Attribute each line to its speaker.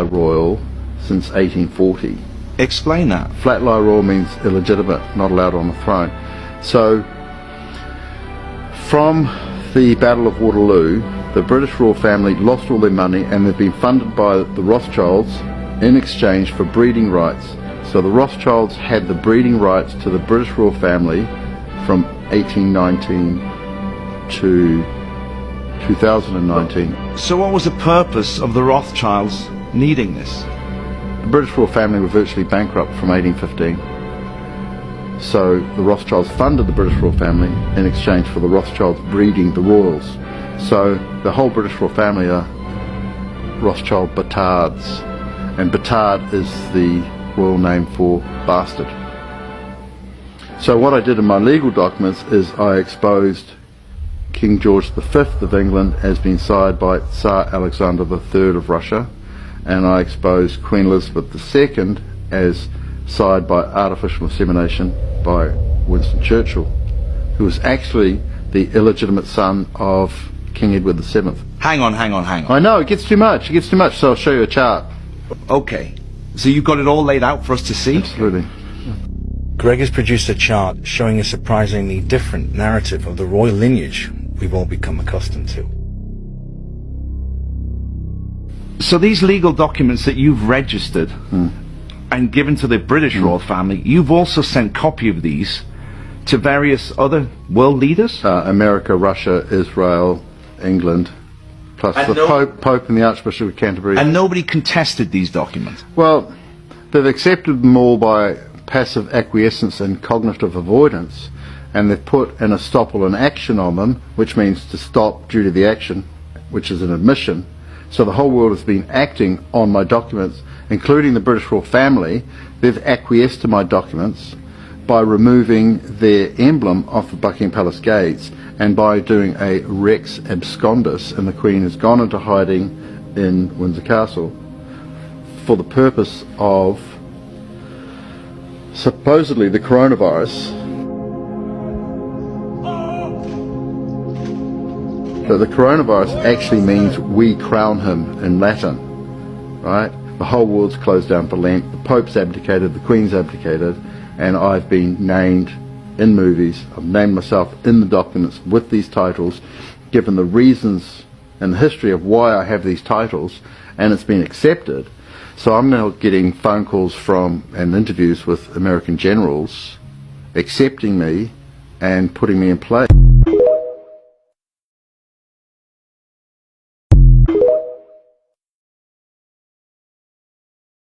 Speaker 1: royal since 1840.
Speaker 2: Explain that.
Speaker 1: Flat-lie royal means illegitimate, not allowed on the throne. So, from the Battle of Waterloo, the British royal family lost all their money and they've been funded by the Rothschilds in exchange for breeding rights. So the Rothschilds had the breeding rights to the British royal family from 1819 to 2019.
Speaker 2: So what was the purpose of the Rothschilds needing this?
Speaker 1: The British royal family were virtually bankrupt from 1815. So the Rothschilds funded the British royal family in exchange for the Rothschilds breeding the royals. So the whole British royal family are Rothschild Batards, and Batard is the royal name for bastard. So what I did in my legal documents is I exposed King George V of England as being sired by Tsar Alexander III of Russia, and I exposed Queen Elizabeth II as sired by artificial insemination by Winston Churchill, who was actually the illegitimate son of King Edward VII.
Speaker 2: Hang on.
Speaker 1: I know, it gets too much, so I'll show you a chart.
Speaker 2: Okay, so you've got it all laid out for us to see?
Speaker 1: Absolutely.
Speaker 3: Greg has produced a chart showing a surprisingly different narrative of the royal lineage we've all become accustomed to.
Speaker 2: So these legal documents that you've registered and given to the British royal family, you've also sent copy of these to various other world leaders?
Speaker 1: America, Russia, Israel, England, plus
Speaker 2: And
Speaker 1: the Pope and the Archbishop of Canterbury.
Speaker 2: And nobody contested these documents?
Speaker 1: Well, they've accepted them all by passive acquiescence and cognitive avoidance, and they've put an estoppel in action on them, which means to stop due to the action, which is an admission. So the whole world has been acting on my documents, including the British royal family. They've acquiesced to my documents by removing their emblem off the Buckingham Palace gates and by doing a Rex Abscondus, and the Queen has gone into hiding in Windsor Castle for the purpose of supposedly the coronavirus. But the coronavirus actually means we crown him in Latin, right? The whole world's closed down for Lent, the Pope's abdicated, the Queen's abdicated, and I've been named in movies, I've named myself in the documents with these titles, given the reasons and the history of why I have these titles, and it's been accepted. So I'm now getting phone calls from and interviews with American generals accepting me and putting me in place.